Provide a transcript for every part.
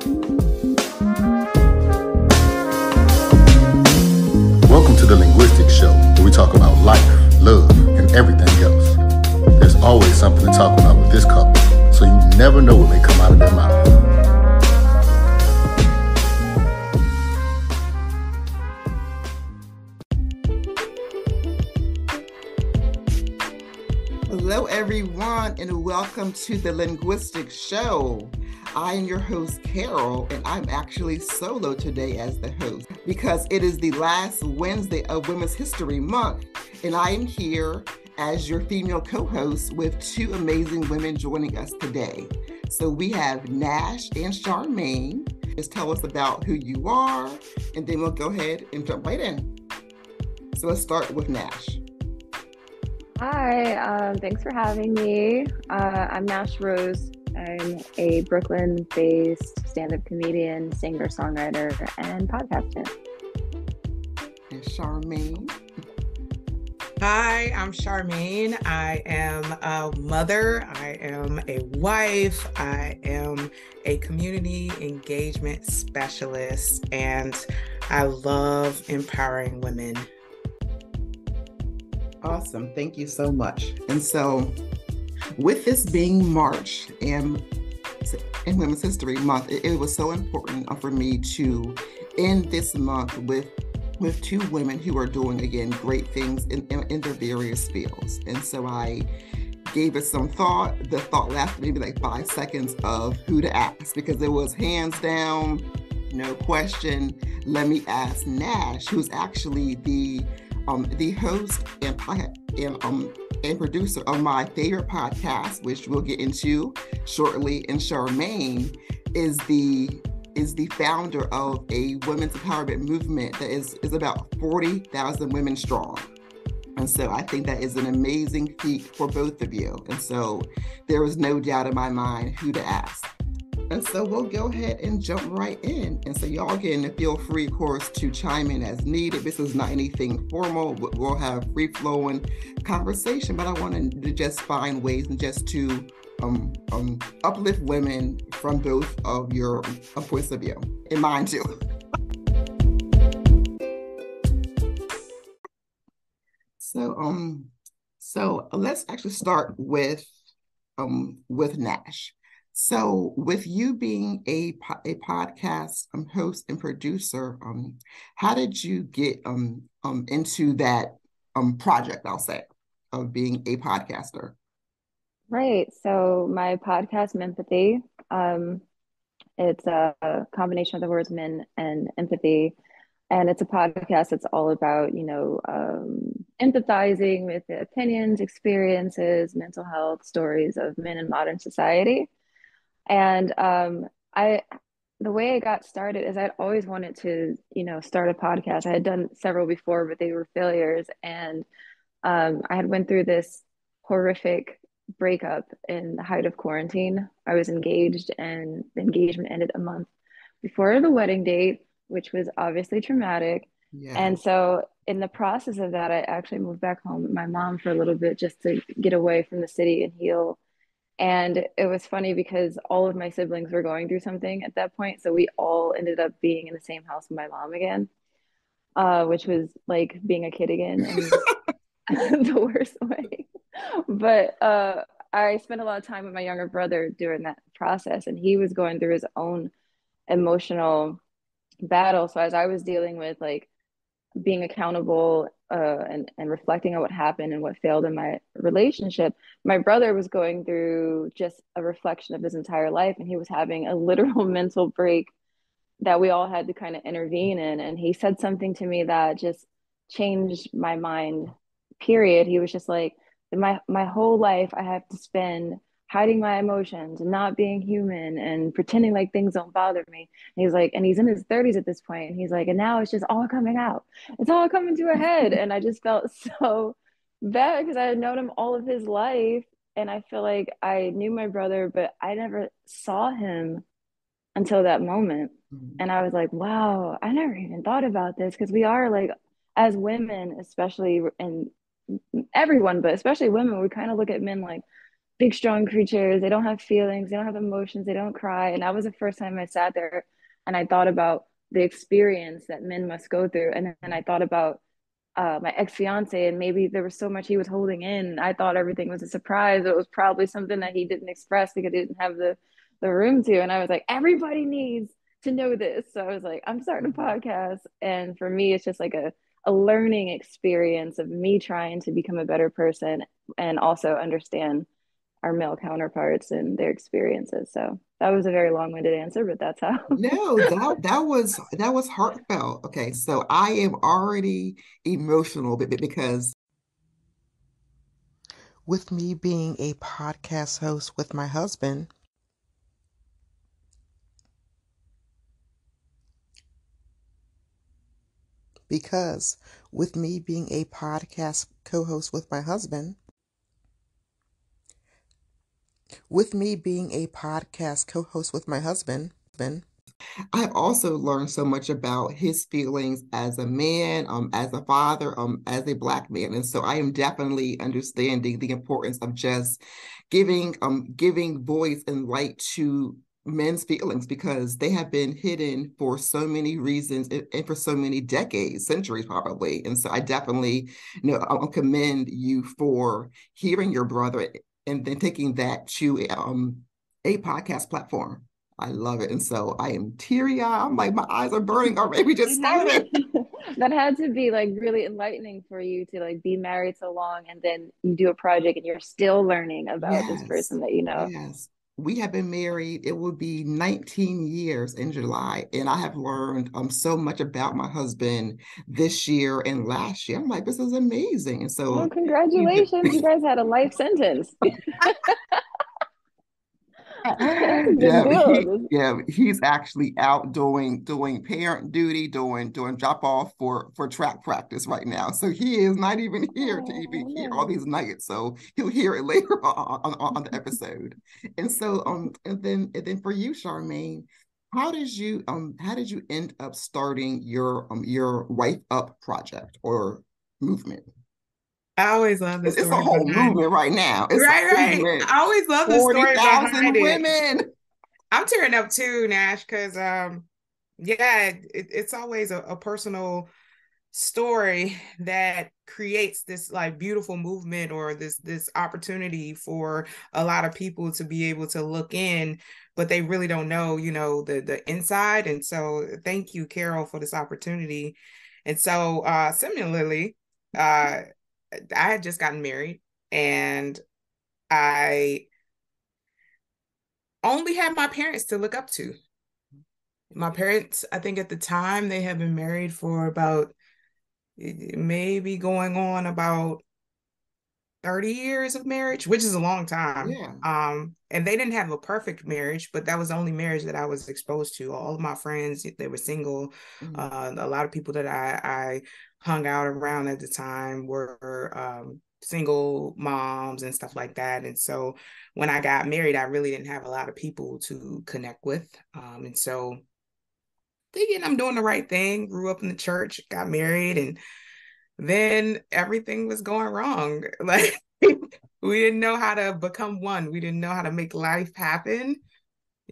Welcome to the Linguistics Show, where we talk about life, love, and everything else. There's always something to talk about with this couple, so you never know what may come out of their mouth. Hello, everyone, and welcome to the Linguistics Show. I am your host, Karal, and I'm actually solo today as the host because it is the last Wednesday of Women's History Month, and I am here as your female co-host with two amazing women joining us today. So we have Nash and Charmayne. Just tell us about who you are, and then we'll go ahead and jump right in. So let's start with Nash. Hi, thanks for having me. I'm Nash Rose. I'm a Brooklyn-based stand-up comedian, singer, songwriter, and podcaster. And Charmayne. Hi, I'm Charmayne. I am a mother. I am a wife. I am a community engagement specialist, and I love empowering women. Awesome. Thank you so much. And so with this being March and Women's History Month, it was so important for me to end this month with two women who are doing, again, great things in their various fields. And so I gave it some thought. The thought lasted maybe like 5 seconds of who to ask, because it was hands down, no question. Let me ask Nash, who's actually the host and producer of my favorite podcast, which we'll get into shortly. And Charmayne is the founder of a women's empowerment movement that is about 40,000 women strong. And so I think that is an amazing feat for both of you. And so there was no doubt in my mind who to ask. And so we'll go ahead and jump right in. And so y'all can feel free, of course, to chime in as needed. This is not anything formal. We'll have free-flowing conversation, but I wanted to just find ways and just to uplift women from both of your points of view, and mine too. So let's actually start with Nash. So with you being a podcast host and producer, how did you get into that project, I'll say, of being a podcaster? Right. So my podcast, Menpathy, it's a combination of the words men and empathy. And it's a podcast that's all about, empathizing with the opinions, experiences, mental health stories of men in modern society. And the way I got started is I'd always wanted to, start a podcast. I had done several before, but they were failures. And I had went through this horrific breakup in the height of quarantine. I was engaged, and the engagement ended a month before the wedding date, which was obviously traumatic. Yeah. And so in the process of that, I actually moved back home with my mom for a little bit just to get away from the city and heal. And it was funny because all of my siblings were going through something at that point. So we all ended up being in the same house with my mom again, which was like being a kid again in the worst way. But I spent a lot of time with my younger brother during that process, and he was going through his own emotional battle. So as I was dealing with like being accountable and reflecting on what happened and what failed in my relationship, my brother was going through just a reflection of his entire life, and he was having a literal mental break that we all had to kind of intervene in. And he said something to me that just changed my mind, period. He was just like, my whole life I have to spend hiding my emotions and not being human and pretending like things don't bother me. And he's like, and he's in his 30s at this point, and he's like, and now it's just all coming out. It's all coming to a head. And I just felt so bad because I had known him all of his life. And I feel like I knew my brother, but I never saw him until that moment. Mm-hmm. And I was like, wow, I never even thought about this, because we are like, as women, especially, and everyone, but especially women, we kind of look at men like, big, strong creatures. They don't have feelings, they don't have emotions, they don't cry. And that was the first time I sat there and I thought about the experience that men must go through. And then I thought about my ex-fiance, and maybe there was so much he was holding in. I thought everything was a surprise. It was probably something that he didn't express because he didn't have the room to. And I was like, everybody needs to know this. So I was like, I'm starting a podcast. And for me, it's just like a learning experience of me trying to become a better person and also understand our male counterparts and their experiences. So that was a very long-winded answer, but that's how. No, that was heartfelt. Okay, so I am already emotional because with me being a podcast host with my husband, because with me being a podcast co-host with my husband, I've also learned so much about his feelings as a man, as a father, as a Black man. And so I am definitely understanding the importance of just giving voice and light to men's feelings, because they have been hidden for so many reasons and for so many decades, centuries probably. And so I definitely, I commend you for hearing your brother and then taking that to a podcast platform. I love it. And so I am teary-eyed. I'm like, my eyes are burning already. We just started. That had to be like really enlightening for you to like be married so long and then you do a project and you're still learning about this person that you know. Yes. We have been married, it will be 19 years in July. And I have learned so much about my husband this year and last year. I'm like, this is amazing. And so, well, congratulations. You guys had a life sentence. That's a big deal. He's actually out doing parent duty, doing drop off for track practice right now. So he is not even here to even hear all these nuggets. So he'll hear it later on the episode. And so and then for you, Charmayne, how did you end up starting your WifeUp project or movement? I always love the story. It's a whole movement right now. It's right. I always love the story behind women. I'm tearing up too, Nash, because it's always a personal story that creates this like beautiful movement or this opportunity for a lot of people to be able to look in, but they really don't know, the inside. And so thank you, Karal, for this opportunity. And so similarly, I had just gotten married and I only had my parents to look up to. My parents, I think at the time, they had been married for about maybe going on about 30 years of marriage, which is a long time. Yeah. And they didn't have a perfect marriage, but that was the only marriage that I was exposed to. All of my friends, they were single. Mm-hmm. A lot of people that I hung out around at the time were single moms and stuff like that. And so when I got married, I really didn't have a lot of people to connect with. And so thinking I'm doing the right thing, grew up in the church, got married, and then everything was going wrong. Like we didn't know how to become one. We didn't know how to make life happen,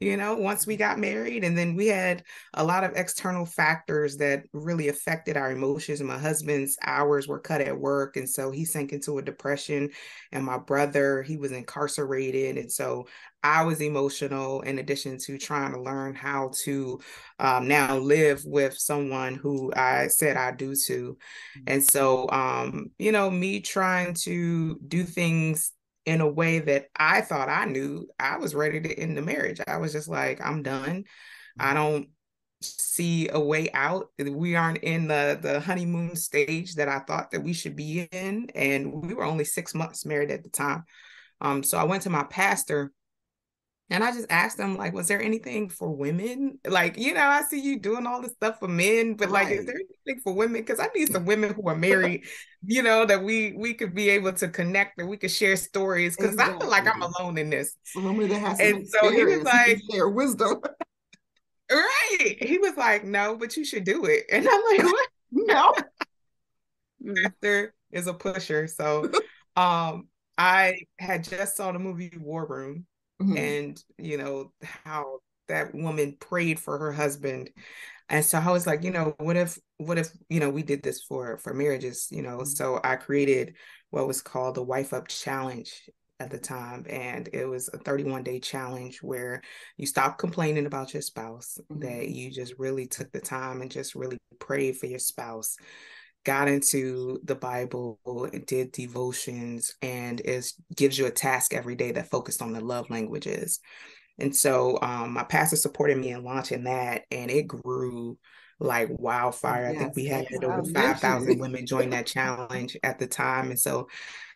once we got married. And then we had a lot of external factors that really affected our emotions. My husband's hours were cut at work. And so he sank into a depression. And my brother, he was incarcerated. And so I was emotional in addition to trying to learn how to now live with someone who I said I do to. And so, me trying to do things in a way that I thought I knew, I was ready to end the marriage. I was just like, I'm done. I don't see a way out. We aren't in the honeymoon stage that I thought that we should be in. And we were only 6 months married at the time. So I went to my pastor and I just asked him, like, was there anything for women? Like, I see you doing all this stuff for men, but like, is there anything for women? Because I need some women who are married, that we could be able to connect and we could share stories. Because I feel like I'm alone in this. Somebody that has and so he was like, share wisdom. Right. He was like, no, but you should do it. And I'm like, what? No. Pastor is a pusher. So I had just saw the movie War Room, Mhm. and how that woman prayed for her husband. And so I was like, what if we did this for marriages, so I created what was called the WifeUp challenge at the time. And it was a 31-day challenge where you stop complaining about your spouse, that you just really took the time and just really prayed for your spouse, got into the Bible, did devotions, and it gives you a task every day that focused on the love languages. And so my pastor supported me in launching that, and it grew like wildfire. I think Yes, we had over exponentially. 5,000 women join that challenge at the time. And so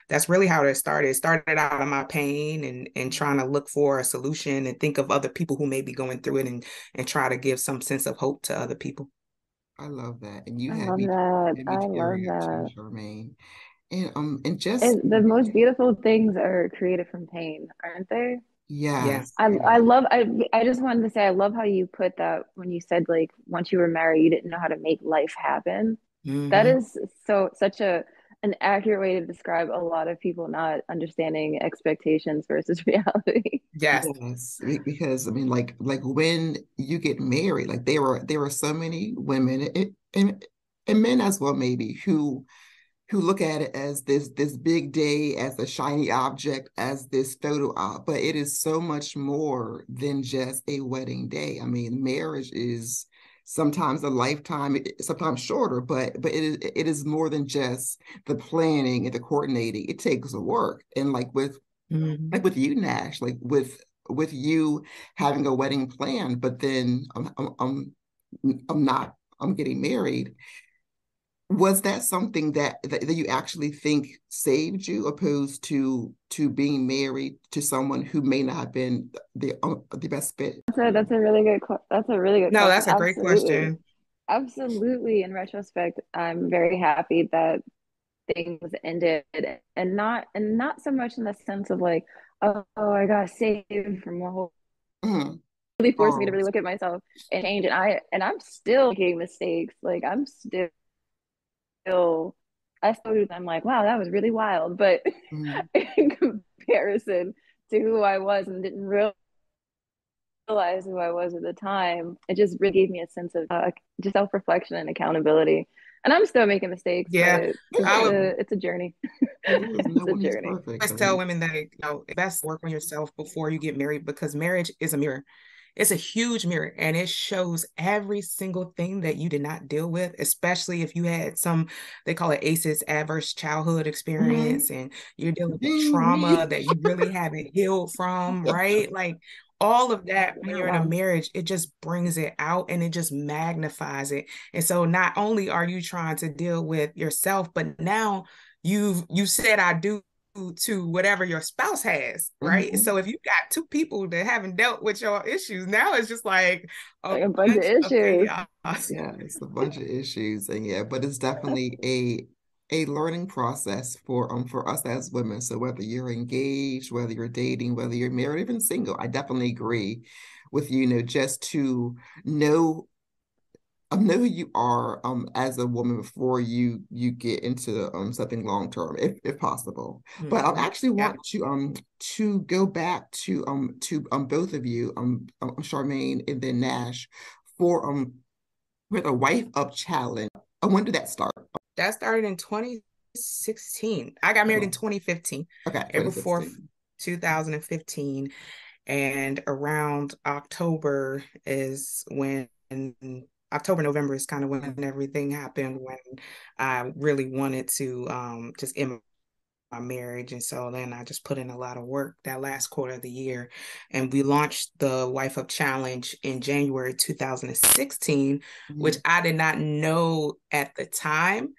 that's really how it started. It started out of my pain and trying to look for a solution and think of other people who may be going through it, and try to give some sense of hope to other people. I love that. And you I had love me that. had me I love tearing up too, that. Charmaine. And just And the most beautiful things are created from pain, aren't they? Yeah. yes, I love I just wanted to say I love how you put that when you said like once you were married you didn't know how to make life happen. That Mm-hmm. is such an accurate way to describe a lot of people not understanding expectations versus reality. Yes. yes, because I mean, like when you get married, like there were so many women and men as well, maybe who look at it as this big day, as a shiny object, as this photo op, but it is so much more than just a wedding day. I mean, marriage is sometimes a lifetime, sometimes shorter, but it is more than just the planning and the coordinating. It takes work, and Mm-hmm. like with you, Nash, like with you having a wedding plan, but then I'm not. I'm getting married. Was that something that you actually think saved you, opposed to being married to someone who may not have been the best fit? That's a really good No, question. that's a great Absolutely. question. Absolutely. In retrospect, I'm very happy that things ended and not so much in the sense of like, oh, I got saved from a whole Mhm. really forced me to Oh, really look at myself and change. And I'm still making mistakes. Like I still do. I'm like, wow, that was really wild. But mhm. in comparison to who I was and didn't realize who I was at the time, it just really gave me a sense of just self-reflection and accountability. And I'm still making mistakes, Yeah. but I would it's a journey. It is. No It's a one is journey. perfect. always I tell mean, women that it's best to work on yourself before you get married, because marriage is a mirror. It's a huge mirror, and it shows every single thing that you did not deal with, especially if you had some, they call it ACEs, adverse childhood mhm. experience, and you're dealing with Ding trauma me. that you really haven't healed from, right? Like all of that, when you're in a Wow. marriage, it just brings it out and it just magnifies it. And so not only are you trying to deal with yourself, but now you said I do to whatever your spouse has, right? Mhm. So if you got two people that haven't dealt with your issues, now it's just like a Like a bunch of bunch of issues. chaos. Yeah, it's a bunch of issues, and yeah, but it's definitely a learning process for us as women. So whether you're engaged, whether you're dating, whether you're married, even single, I definitely agree with you. You know, just to know know who you are as a woman before you get into something long term, if possible. But I Mm-hmm. actually Yeah. want to go back to both of you, Charmaine and then Nash, for with a wife up challenge. When did that start? That started in 2016. I got married Okay, in 2015, okay, April 4th, 2016. 2015. And around October is when October, November is kind of when everything happened, when I really wanted to just end my marriage. And so then I just put in a lot of work that last quarter of the year. And we launched the Wife Up Challenge in January 2016, which Mhm. I did not know at the time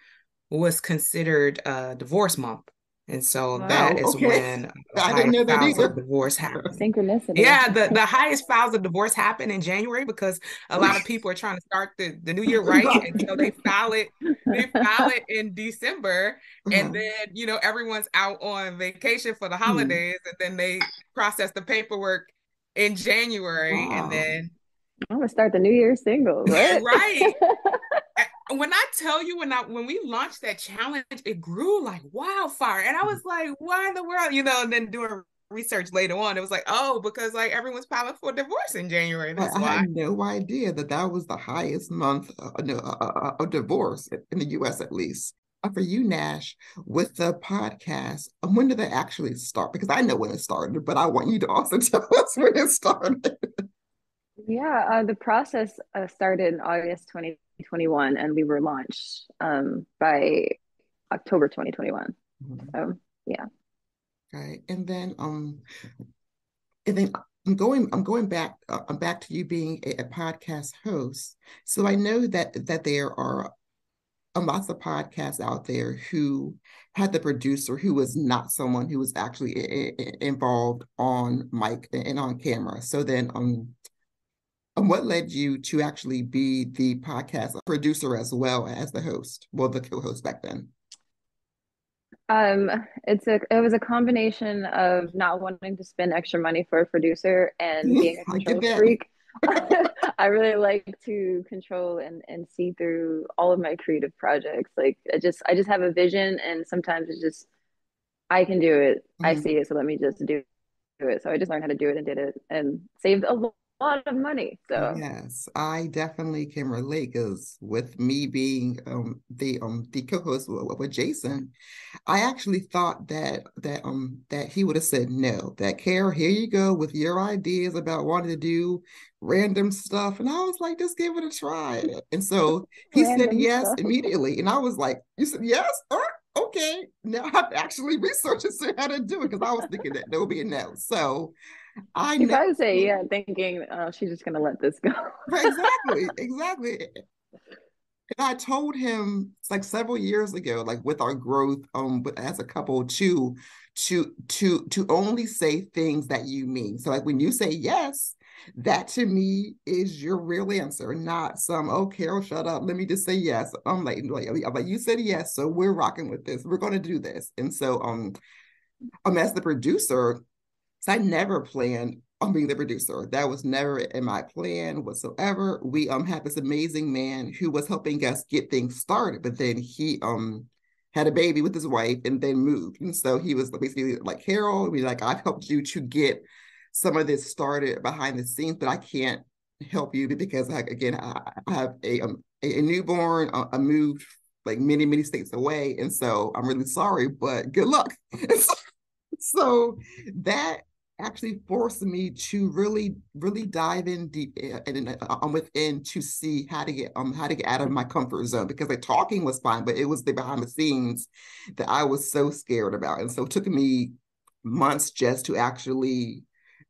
was considered a divorce month. And so that Oh, Wow. is okay. when the I didn't highest know that files of either. divorce happen. Synchronicity. Yeah, the highest files of divorce happen in January because a lot of people are trying to start the new year right. Right. And so they file it in December. And Uh-huh. then, everyone's out on vacation for the Hmm. holidays. And then they process the paperwork in January. And Wow. then, I'm gonna start the New Year single. What? right. when I tell you, when we launched that challenge, it grew like wildfire. And I was like, why in the world? And then doing research later on, it was like, oh, because like everyone's filing for divorce in January. That's I why. had no idea that was the highest month of divorce in the US, at least. For you, Nash, with the podcast, when did they actually start? Because I know when it started, but I want you to also tell us when it started. Yeah, the process started in August 2021, and we were launched by October 2021. So yeah. Okay, and then I'm going back. I'm back to you being a podcast host. So I know that there are lots of podcasts out there who had the producer who was not someone who was actually involved on mic and on camera. So then, what led you to actually be the podcast producer as well as the host? Well, the co-host back then. It was a combination of not wanting to spend extra money for a producer and being a I get control that. freak. I really like to control and see through all of my creative projects. Like I just have a vision, and sometimes it's just I can do it. I see it, so let me just do it. So I just learned how to do it and did it and saved a lot of money. So Yes, I definitely can relate because with me being the co-host with Jason, I actually thought that he would have said no. That Carol, here you go with your ideas about wanting to do random stuff, and I was like, just give it a try. And so he said random yes stuff. immediately, and I was like, you said yes? Okay. Now I've actually researched and see how to do it because I was thinking that there would be a no. So I She know. probably say yeah, thinking, oh, she's just gonna let this go. Exactly. And I told him it's like several years ago, like with our growth, as a couple, to only say things that you mean. So like when you say yes, that to me is your real answer, not some, oh, Carol, shut up. Let me just say yes. I'm like, you said yes, so we're rocking with this. We're gonna do this. And so as the producer, so I never planned on being the producer. That was never in my plan whatsoever. We had this amazing man who was helping us get things started, but then he had a baby with his wife and then moved. And so he was basically like, Carol, I've helped you to get some of this started behind the scenes, but I can't help you because I have a newborn. I moved like many states away, and so I'm really sorry, but good luck. So that actually forced me to really dive in deep and within to see how to get out of my comfort zone, because the talking was fine, but it was the behind the scenes that I was so scared about. And so it took me months just to actually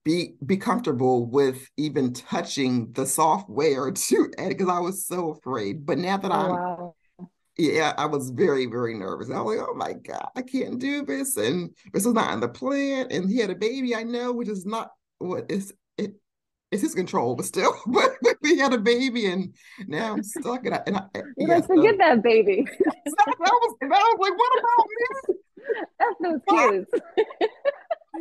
be comfortable with even touching the software to edit, because I was so afraid. But now that Oh wow. I was very, very nervous. I was like, oh my God, I can't do this. And this is not in the plan. And he had a baby, I know, which is not what is it. It's his control, but still, but we had a baby, and now I'm stuck. You're like, forget that baby. That was like, what about me? F those kids.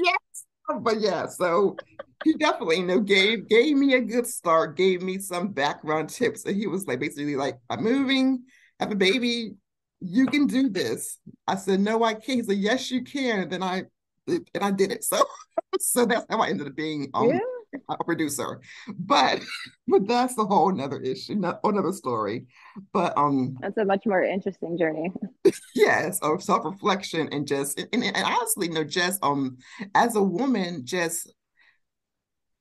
Yes, but yeah, so he definitely gave me a good start, gave me some background tips, and he was like basically like, I'm moving, have a baby, you can do this. I said, no, I can't. He said, yes, you can. And I did it. So that's how I ended up being Yeah. a producer. But that's a whole nother issue, another story. But That's a much more interesting journey. yes, of self-reflection and just and honestly, just as a woman, just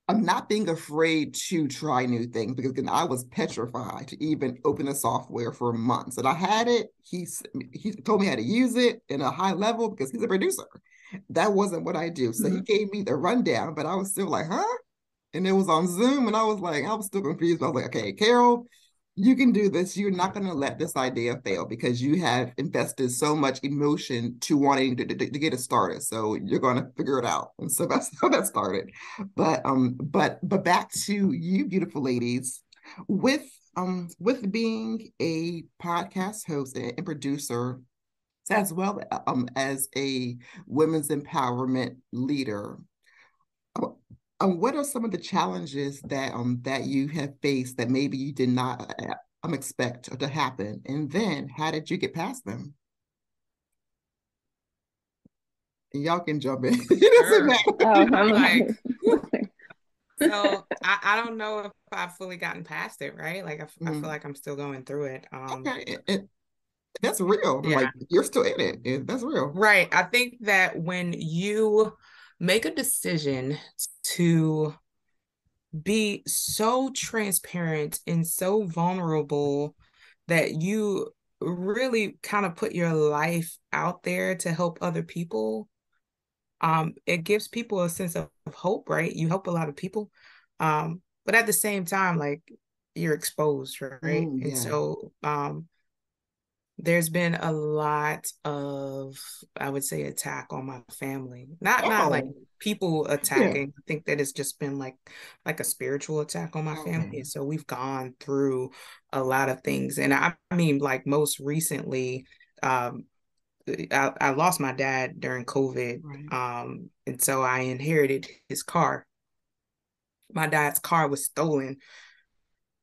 I'm not being afraid to try new things, because again, I was petrified to even open the software for months. And I had it. He told me how to use it in a high level because he's a producer. That wasn't what I do. So he gave me the rundown, but I was still like, huh? And it was on Zoom, and I was still confused. I was like, okay, Carol, you can do this. You're not going to let this idea fail because you have invested so much emotion to wanting to get it started. So you're going to figure it out. And so that's how that started. But back to you, beautiful ladies, with being a podcast host and producer, as well as a women's empowerment leader. What are some of the challenges that you have faced that maybe you did not expect to happen? And then how did you get past them? Y'all can jump in. It doesn't Sure. matter. Oh, I'm like, whew. I'm So I don't know if I've fully gotten past it, right? Like I feel Mm. like I'm still going through it. Okay, that's real. Yeah, Like you're still in it. That's real. right. I think that when you make a decision to be so transparent and so vulnerable that you really kind of put your life out there to help other people, it gives people a sense of hope, right? You help a lot of people. But at the same time, like you're exposed, right? And Yeah. so there's been a lot of, I would say, attack on my family. Not like Oh, people yeah. attacking. I think that it's just been like a spiritual attack on my family. Okay. And so we've gone through a lot of things. And I mean, like most recently, um, I lost my dad during COVID. Right. And so I inherited his car. My dad's car was stolen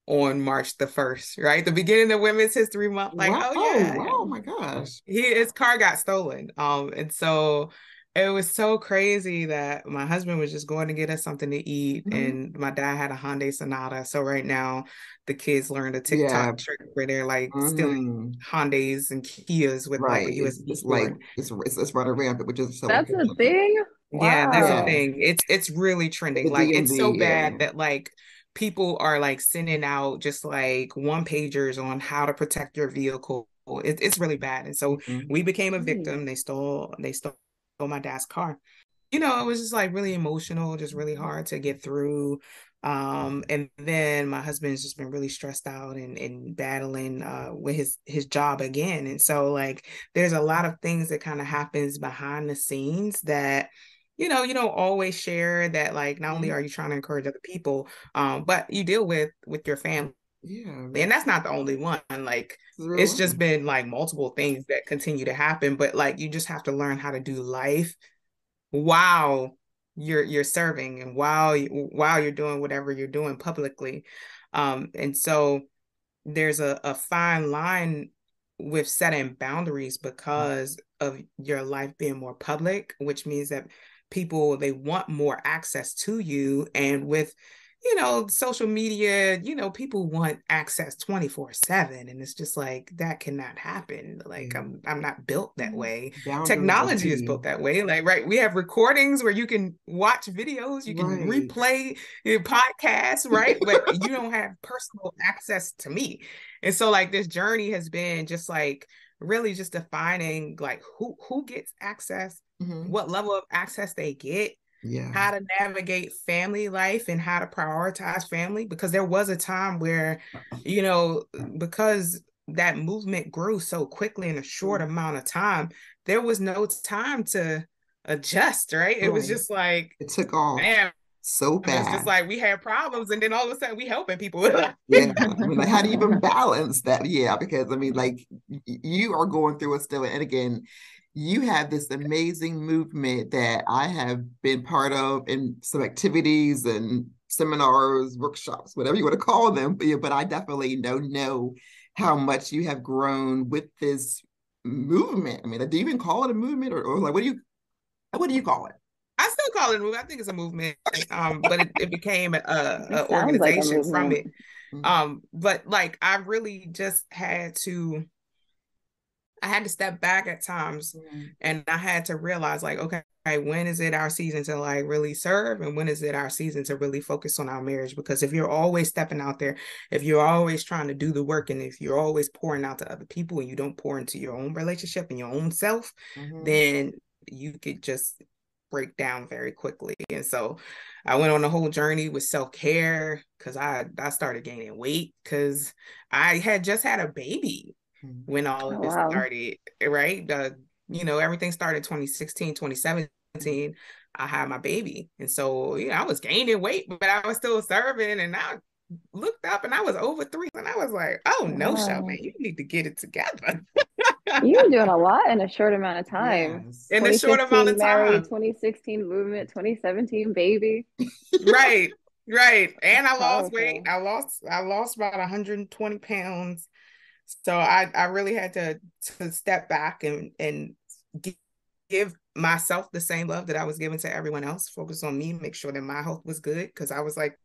on March the 1st, right? The beginning of Women's History Month. Like, Wow. oh Oh, yeah, wow. My gosh. his car got stolen. And so it was so crazy that my husband was just going to get us something to eat, Mhm. and my dad had a Hyundai Sonata. So right now the kids learned a Yeah. TikTok trick where they're like stealing Hmm. Hyundais and Kias with like Right. a USB It's like port. it's running rampant, which is so That's a unfortunate. thing. Yeah, that's a Yeah. Wow. thing. It's really trending. The Like it's so DMV. bad Yeah. that like people are like sending out just like one pagers on how to protect your vehicle. It's really bad. And so Mhm. we became a Jeez. victim. They stole my dad's car. It was just like really emotional, just really hard to get through. And then my husband's just been really stressed out and battling with his job again. And so like there's a lot of things that kind of happens behind the scenes that you don't always share, that like not only Mhm. are you trying to encourage other people, but you deal with your family. Yeah. And that's not the only one. Like It's real it's just life. been like multiple things that continue to happen, but like you just have to learn how to do life while you're serving and while you're doing whatever you're doing publicly. And so there's a fine line with setting boundaries because of your life being more public, which means that people, they want more access to you. And with social media, people want access 24/7, and it's just like that cannot happen. Like Yeah. I'm not built that Mhm. way. Boundaries are Technology is key. built that way. Like, right, we have recordings where you can watch videos, you can Right. replay your podcasts, right? But you don't have personal access to me. And so like this journey has been just like really just defining like who gets access, Mhm. what level of access they get, Yeah. how to navigate family life and how to prioritize family. Because there was a time where, because that movement grew so quickly in a short Mhm. amount of time, there was no time to adjust, right? It was Right. just like, It took off man, so it's just fast. like we had problems, and then all of a sudden we helping people with Yeah. it. I mean, like, how do you even balance that? Yeah, because I mean, like, you are going through it still. And again, you have this amazing movement that I have been part of in some activities and seminars, workshops, whatever you want to call them. But, yeah, but I definitely know how much you have grown with this movement. I mean, do you even call it a movement, or like what do you call it? I still call it a movement. I think it's a movement, but it became a It sounds like a organization from movement. it. But like I really just I had to step back at times, Mhm. and I had to realize like, okay, when is it our season to like really serve, and when is it our season to really focus on our marriage? Because if you're always stepping out there, if you're always trying to do the work, and if you're always pouring out to other people and you don't pour into your own relationship and your own self, Mhm. then you could just break down very quickly. And so I went on a whole journey with self-care, because I started gaining weight because I had just had a baby Mhm. when all Oh, of this wow. started, right? Everything started 2016, 2017. I had my baby. And so, I was gaining weight, but I was still serving. And I looked up and I was over 3. And I was like, oh no, Wow. Charmayne, you need to get it together. You were doing a lot in a short amount of time. Yes. In a short amount 2015 of married, time. 2016 movement, 2017 baby. Right. Right. And That's I lost weight. powerful. I lost about 120 pounds. So I really had to step back and give myself the same love that I was giving to everyone else, focus on me, make sure that my health was good. Cause I was like,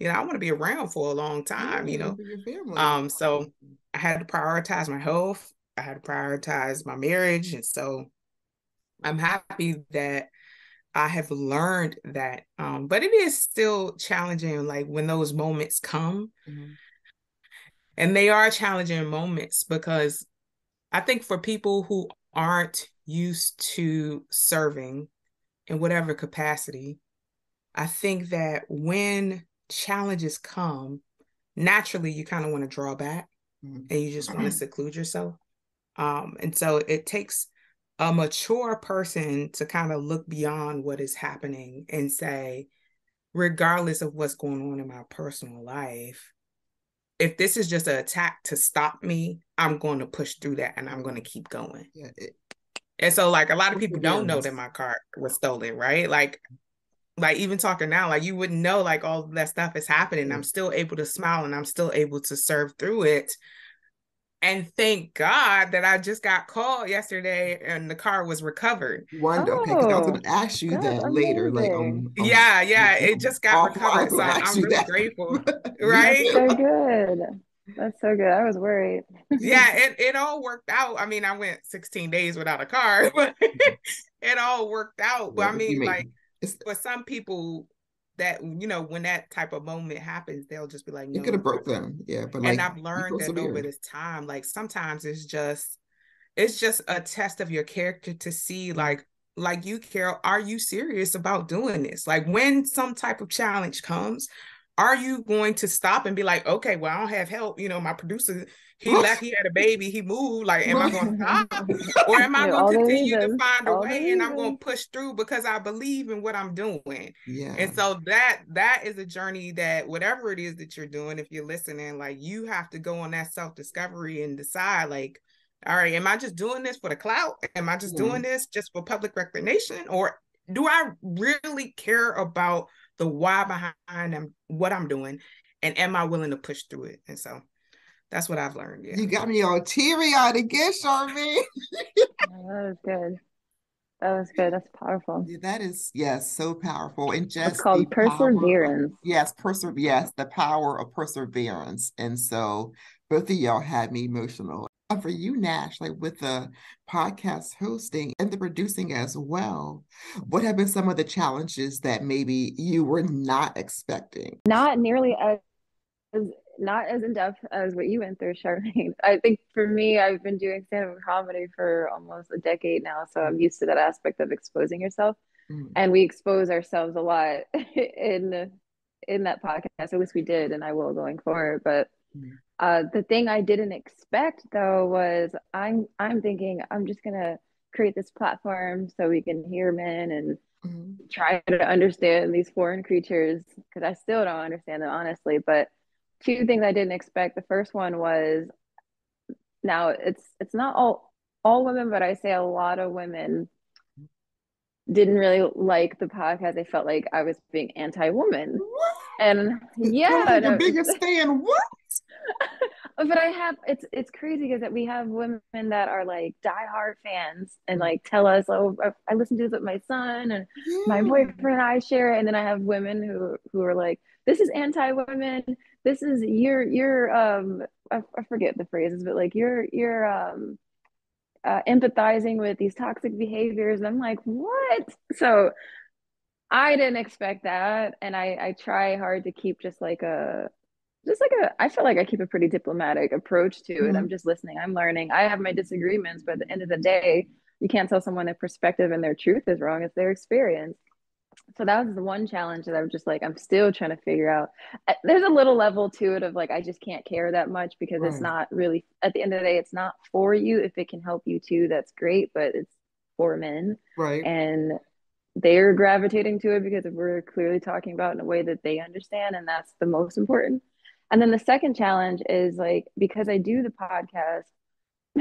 I want to be around for a long time, Yeah, for your family. So I had to prioritize my health. I had to prioritize my marriage. And so I'm happy that I have learned that. But it is still challenging, like when those moments come. Mhm. And they are challenging moments because I think for people who aren't used to serving in whatever capacity, I think that when challenges come, naturally you kind of want to draw back Mhm. and you just want to seclude yourself. And so it takes a mature person to kind of look beyond what is happening and say, regardless of what's going on in my personal life, if this is just an attack to stop me, I'm going to push through that and I'm going to keep going. Yeah, And so like a lot of people don't know perseverance. that my car was stolen, right? Like even talking now, like you wouldn't know like all that stuff is happening. Yeah. I'm still able to smile and I'm still able to serve through it. And thank God that I just got called yesterday and the car was recovered. Wonder, okay, because I was Oh, going to ask you that's that later, like amazing. Yeah, it just got offline. I recovered. was So going to ask I'm you really that. grateful, Me That's right? too. so good. That's so good. I was worried. Yeah, it all worked out. I mean, I went 16 days without a car, but it all worked out. Yeah, But I but you mean, made like it's, for some people that, when that type of moment happens, they'll just be like, it could no. have broke them. Yeah, but And like I've you learned that over persevered. this time, like sometimes it's just a test of your character to see like you, Carol, are you serious about doing this? Like when some type of challenge comes, are you going to stop and be like, okay, well, I don't have help. My producer, he left, he had a baby, he moved. Like, am I Right. going to stop? Or am I going to All the continue to reasons. find a All the way and I'm going reasons. to push through because I believe in what I'm doing? Yeah. And so that is a journey that whatever it is that you're doing, if you're listening, like you have to go on that self-discovery and decide like, all right, am I just doing this for the clout? Am I just doing Mhm. this just for public recognition? Or do I really care about the why behind what I'm doing? And am I willing to push through it? And so that's what I've learned. Yeah. You got me all teary-eyed again, Charmayne. Oh, that was good. That was good. That's powerful. Yeah, that is, yes, so powerful. And It's just the called power of, perseverance. yes, the power of perseverance. And so both of y'all had me emotional. For you, Nash, like with the podcast hosting and the producing as well, what have been some of the challenges that maybe you were not expecting? Not nearly as not as in depth as what you went through, Charmaine. I think for me, I've been doing stand-up comedy for almost a decade now, so I'm used to that aspect of exposing yourself. Mm. And we expose ourselves a lot in that podcast. At least we did, and I will going forward. But Mm. the thing I didn't expect though was I'm thinking I'm just gonna create this platform so we can hear men and Mm. try to understand these foreign creatures because I still don't understand them honestly. But two things I didn't expect. The first one was now it's not all women, but I say a lot of women didn't really like the podcast. They felt like I was being anti-woman. And What? Tell us yeah, your no, biggest fan. What? but I have it's crazy because that we have women that are like diehard fans and Mm. like tell us, oh, I listen to this with my son and my Yeah. boyfriend and I share it. And then I have women who are like, this is anti-women. This is you're I forget the phrases, but like you're empathizing with these toxic behaviors. And I'm like, what? So I didn't expect that. And I try hard to keep I feel like I keep a pretty diplomatic approach to it. I'm Mhm. just listening, I'm learning. I have my disagreements, but at the end of the day, you can't tell someone their perspective and their truth is wrong. It's their experience. So that was the one challenge that I'm just like, I'm still trying to figure out. There's a little level to it of like, I just can't care that much because it's Right. not really, at the end of the day, it's not for you. If it can help you too, that's great, but it's for men. Right. And they're gravitating to it because we're clearly talking about in a way that they understand, and that's the most important. And then the second challenge is like because I do the podcast,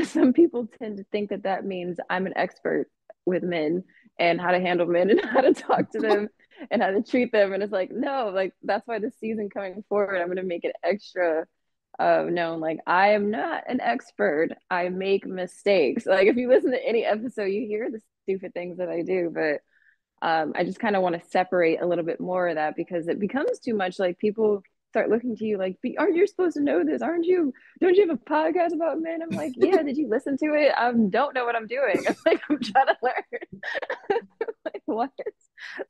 some people tend to think that that means I'm an expert with men and how to handle men and how to talk to them. and how to treat them. And it's like, no, like that's why the season coming forward, I'm gonna make it extra known. Like I am not an expert. I make mistakes. Like if you listen to any episode, you hear the stupid things that I do, but I just kind of want to separate a little bit more of that because it becomes too much. Like people start looking to you like, aren't you supposed to know this? Aren't you? Don't you have a podcast about men? I'm like, yeah. Did you listen to it? I don't know what I'm doing. I'm like, I'm trying to learn. Like what?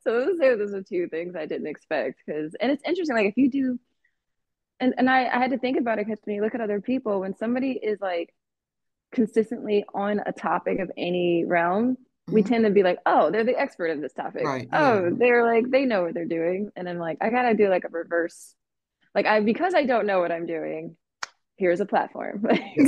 So those are two things I didn't expect because, and it's interesting. Like if you do, and I had to think about it because when you look at other people, when somebody is like consistently on a topic of any realm, we tend to be like, oh, they're the expert in this topic. Right. Oh, Yeah. they're like, they know what they're doing. And then like, I gotta do like a reverse. Like because I don't know what I'm doing, here's a platform.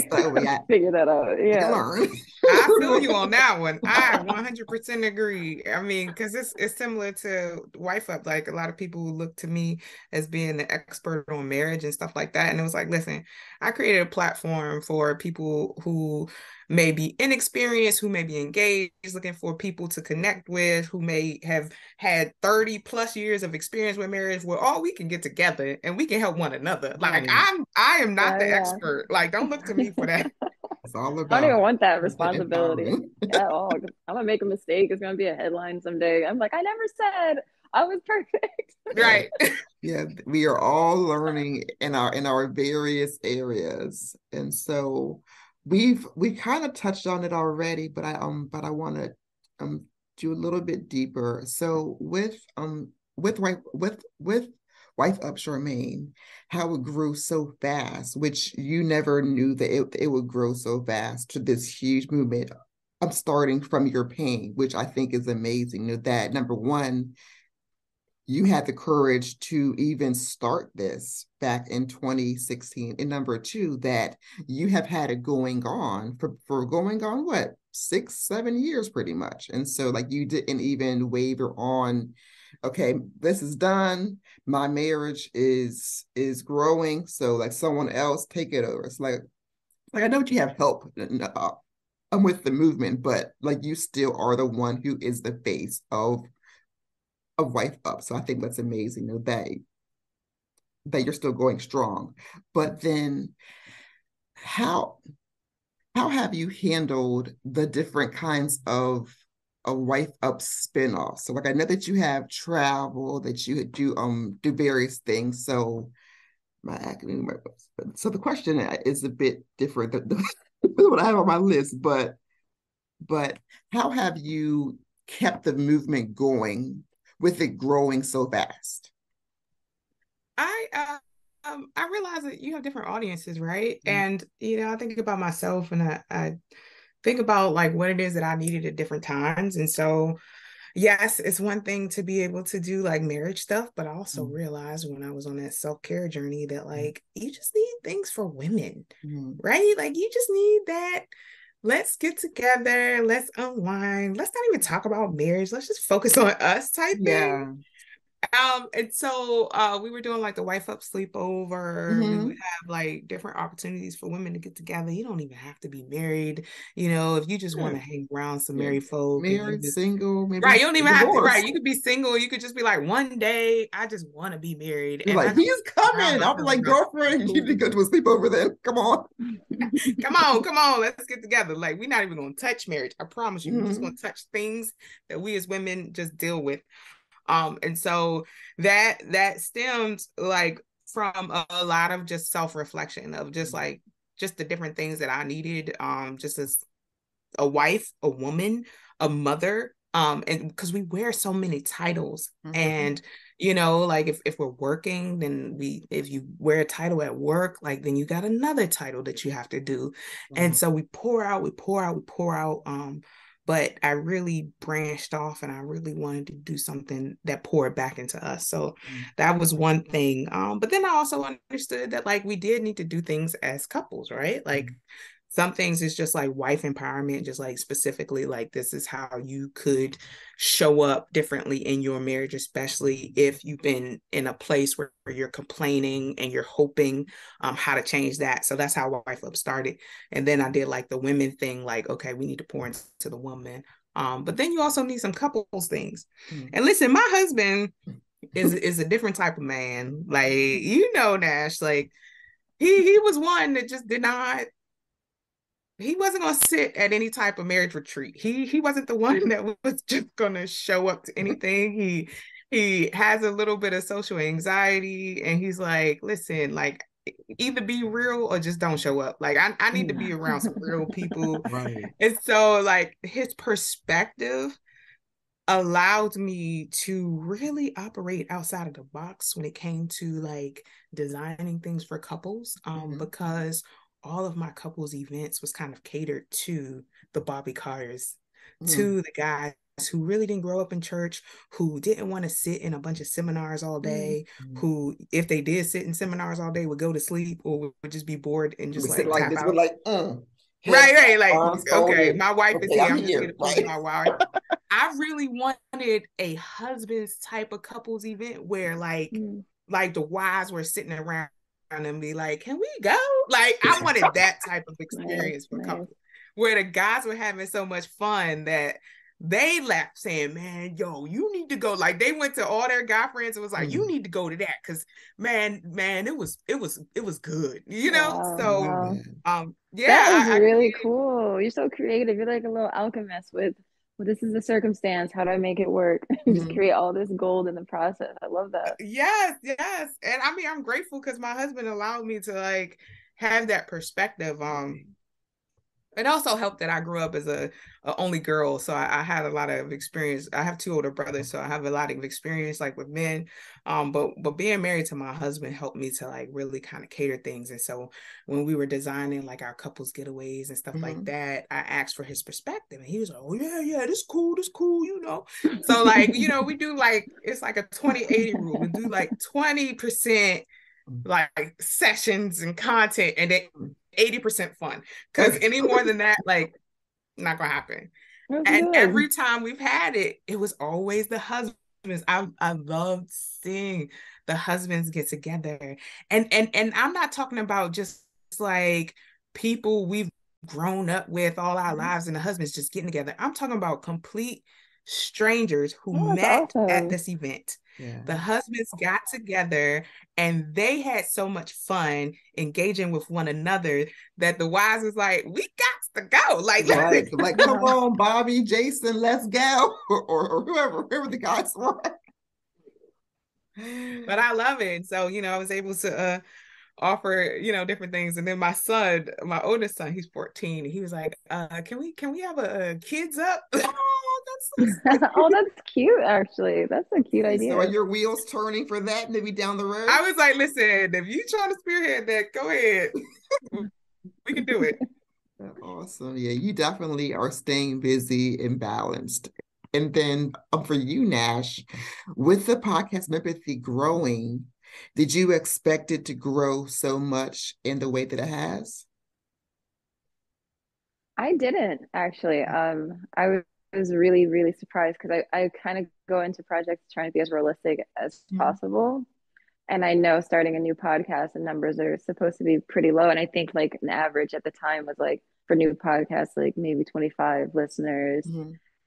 So yeah, Figure that out. you Yeah. learn. I feel you on that one. I 100% agree. I mean, because it's similar to WifeUp. Like a lot of people look to me as being the expert on marriage and stuff like that. And it was like, listen, I created a platform for people who may be inexperienced, who may be engaged, looking for people to connect with, who may have had 30 plus years of experience with marriage, where all we can get together and we can help one another. Like Right. I am not the Yeah. expert. Like, don't look to me for that. It's all I about don't even want that responsibility empowering. at all. I'm gonna make a mistake. It's gonna be a headline someday. I'm like, I never said I was perfect. Right. Yeah, we are all learning in our various areas. And so we kind of touched on it already, but I want to do a little bit deeper. So with Wife Up Charmayne, how it grew so fast, which you never knew that it would grow so fast to this huge movement. I'm starting from your pain, which I think is amazing. You know, that number one, you had the courage to even start this back in 2016. And number two, that you have had it going on for going on what, 6-7 years pretty much. And so like you didn't even waver on, okay, this is done. My marriage is growing. So like someone else take it over. It's like I know that you have help with the movement, but like you still are the one who is the face of WifeUp. So I think that's amazing, you know, that you're still going strong. But then how have you handled the different kinds of a WifeUp spinoff? So like I know that you have travel, that you do various things. So my academic, so the question is a bit different than what I have on my list, but how have you kept the movement going with it growing so fast? I realize that you have different audiences, right? And I think about myself and I think about like what it is that I needed at different times. And so yes, it's one thing to be able to do like marriage stuff, but I also realized when I was on that self-care journey that like you just need things for women, right? Like you just need that. Let's get together. Let's unwind. Let's not even talk about marriage. Let's just focus on us type thing. And so we were doing like the WifeUp sleepover. We would have like different opportunities for women to get together. You don't even have to be married. If you just want to hang around some married folk. Married, single, maybe right. You don't even divorced. have to, right. You could be single. You could just be like, one day, I just want to be married. You're and like, he's coming. I'll be like, girlfriend, you need to go to a sleepover then. Come on. Come on. Let's get together. Like, we're not even going to touch marriage. I promise you. We're just going to touch things that we as women just deal with. And so that stemmed like from a lot of just self-reflection of just like just the different things that I needed, just as a wife, a woman, a mother, and because we wear so many titles, and like if we're working, then if you wear a title at work, like then you got another title that you have to do, and so we pour out. But I really branched off and I really wanted to do something that poured back into us. So that was one thing. But then I also understood that like we did need to do things as couples, right? Like some things is just like wife empowerment, just like specifically like this is how you could show up differently in your marriage, especially if you've been in a place where you're complaining and you're hoping how to change that. So that's how WifeUp started. And then I did like the women thing, like, okay, we need to pour into the woman. But then you also need some couples things. And listen, my husband is a different type of man. Like, Nash, like he was one that just did not, he wasn't going to sit at any type of marriage retreat. He wasn't the one that was just going to show up to anything. He has a little bit of social anxiety, and he's like, listen, like, either be real or just don't show up. Like, I need to be around some real people. Right. And so, like, his perspective allowed me to really operate outside of the box when it came to like designing things for couples, because all of my couples events was kind of catered to the Bobby Carters, to the guys who really didn't grow up in church, who didn't want to sit in a bunch of seminars all day, who, if they did sit in seminars all day, would go to sleep or would just be bored and just like tap this, out. like, right, like, okay, folded. my wife is Okay, here. I'm I'm just here. gonna please my wife. I really wanted a husband's type of couples event where like the wives were sitting around and be like, can we go? Like, I wanted that type of experience for couples, where the guys were having so much fun that they left saying, man, yo, you need to go. Like, they went to all their guy friends and was like, you need to go to that, because man, it was good, Wow, so wow. yeah, that was really cool. You're so creative. You're like a little alchemist with, well, this is the circumstance, how do I make it work? Just create all this gold in the process. I love that. Yes. And I mean, I'm grateful because my husband allowed me to like have that perspective. It also helped that I grew up as a only girl, so I had a lot of experience. I have two older brothers, so I have a lot of experience like with men. But being married to my husband helped me to like really kind of cater things. And so when we were designing like our couples getaways and stuff like that, I asked for his perspective, and he was like, "Oh yeah, this cool, So like, we do like, it's like a 20-80 rule. We do like 20% like sessions and content, and then 80% fun, because any more than that, like, not gonna happen. That's and good. Every time we've had it, it was always the husbands. I loved seeing the husbands get together, and I'm not talking about just like people we've grown up with all our lives and the husbands just getting together. I'm talking about complete strangers who met at this event. The husbands got together and they had so much fun engaging with one another that the wives was like, we got to go. Like, like, come on, Bobby, Jason, let's go. or whoever the guys were. But I love it. So, I was able to offer, different things. And then my son, my oldest son, he's 14. He was like, can we have a kids up? Oh, that's cute, actually. That's a cute idea. So are your wheels turning for that maybe down the road? I was like, listen, if you trying to spearhead that, go ahead. We can do it. Awesome. Yeah, you definitely are staying busy and balanced. And then for you, Nash, with the podcast Menpathy growing, did you expect it to grow so much in the way that it has? I didn't, actually. I was really, really surprised because I kind of go into projects trying to be as realistic as possible. And I know starting a new podcast, the numbers are supposed to be pretty low. And I think like an average at the time was like for new podcasts, like maybe 25 listeners.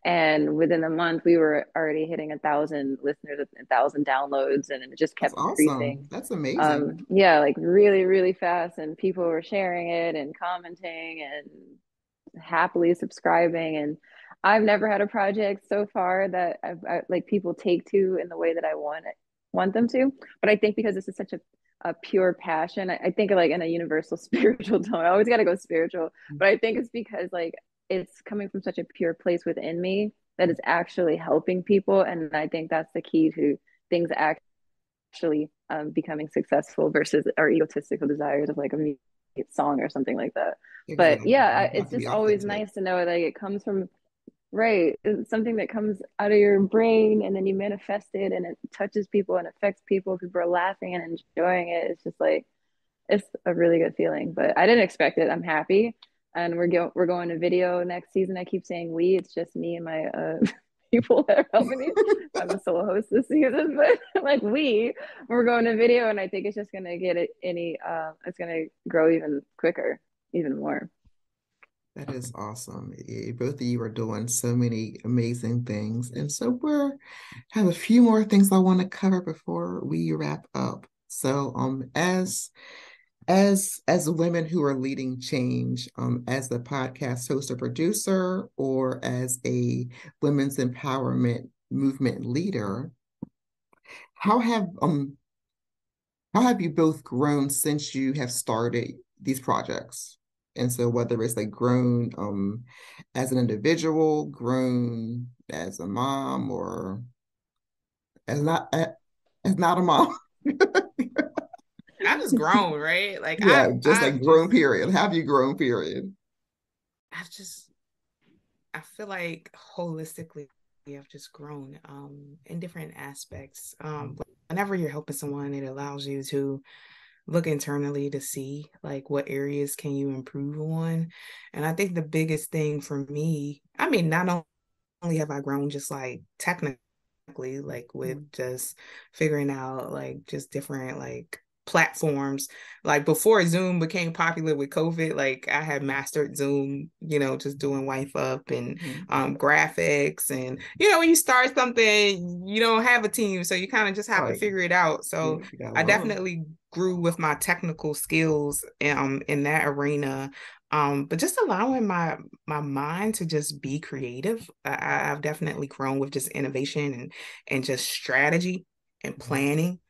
And within a month, we were already hitting 1,000 listeners, 1,000 downloads, and it just kept increasing. That's amazing. Yeah, like really, really fast. And people were sharing it and commenting and happily subscribing. And I've never had a project so far that I like people take to in the way that I want them to. But I think because this is such a pure passion, I think like in a universal spiritual tone. I always got to go spiritual, but I think it's because like it's coming from such a pure place within me that is actually helping people. And I think that's the key to things actually becoming successful versus our egotistical desires of like a music song or something like that. Exactly. But yeah, it's just always nice to know like it comes from, right, it's something that comes out of your brain and then you manifest it and it touches people and affects people. People are laughing and enjoying it. It's just like, it's a really good feeling, but I didn't expect it. I'm happy. And we're going to video next season. I keep saying we, it's just me and my people that are helping me. I'm a solo host this season, but like we're going to video, and I think it's just gonna get it's gonna grow even quicker, even more. That is awesome. Both of you are doing so many amazing things. And so we have a few more things I want to cover before we wrap up. So as women who are leading change, as the podcast host or producer, or as a women's empowerment movement leader, how have you both grown since you have started these projects? And so whether it's like grown as an individual, grown as a mom, or as not a mom. I just grown, right? Like Yeah, just I've like grown just period. Have you grown period? I've just I feel like holistically I've just grown in different aspects. Whenever you're helping someone, it allows you to look internally to see like what areas can you improve on. And I think the biggest thing for me, I mean, not only have I grown just like technically, like with just figuring out like just different like platforms. Like before Zoom became popular with COVID, like I had mastered Zoom, just doing WifeUp and graphics. And when you start something, you don't have a team, so you kind of just have to figure it out. So I definitely grew with my technical skills in that arena. But just allowing my mind to just be creative. I've definitely grown with just innovation and just strategy and planning.